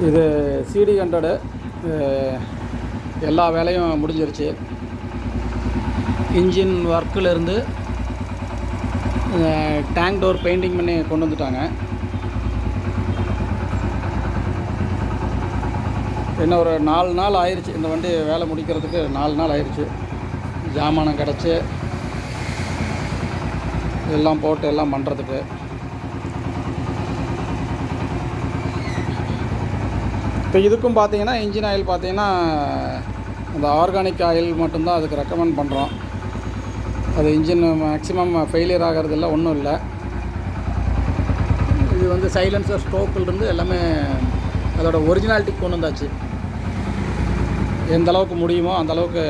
இது CD100 எல்லா வேலையும் முடிஞ்சிருச்சு. இன்ஜின் ஒர்க்கிலேருந்து டேங்க் டோர் பெயிண்டிங் பண்ணி கொண்டு வந்துட்டாங்க. இன்னும் ஒரு 4 நாள் ஆயிடுச்சு இந்த வண்டி வேலை முடிக்கிறதுக்கு. 4 நாள் ஆயிடுச்சு. ஜாமானம் கிடச்சி எல்லாம் போட்டு எல்லாம் பண்ணுறதுக்கு. இப்போ இதுக்கும் பார்த்தீங்கன்னா இன்ஜின் ஆயில் பார்த்தீங்கன்னா அந்த ஆர்கானிக் ஆயில் மட்டும்தான் அதுக்கு ரெக்கமெண்ட் பண்ணுறோம். அது இன்ஜின் மேக்ஸிமம் ஃபெயிலியர் ஆகிறதில்ல, ஒன்றும் இல்லை. இது வந்து சைலன்சர் ஸ்டோக்கிலிருந்து எல்லாமே அதோட ஒரிஜினாலிட்டிக்கு கொண்டு வந்தாச்சு. எந்த அளவுக்கு முடியுமோ அந்த அளவுக்கு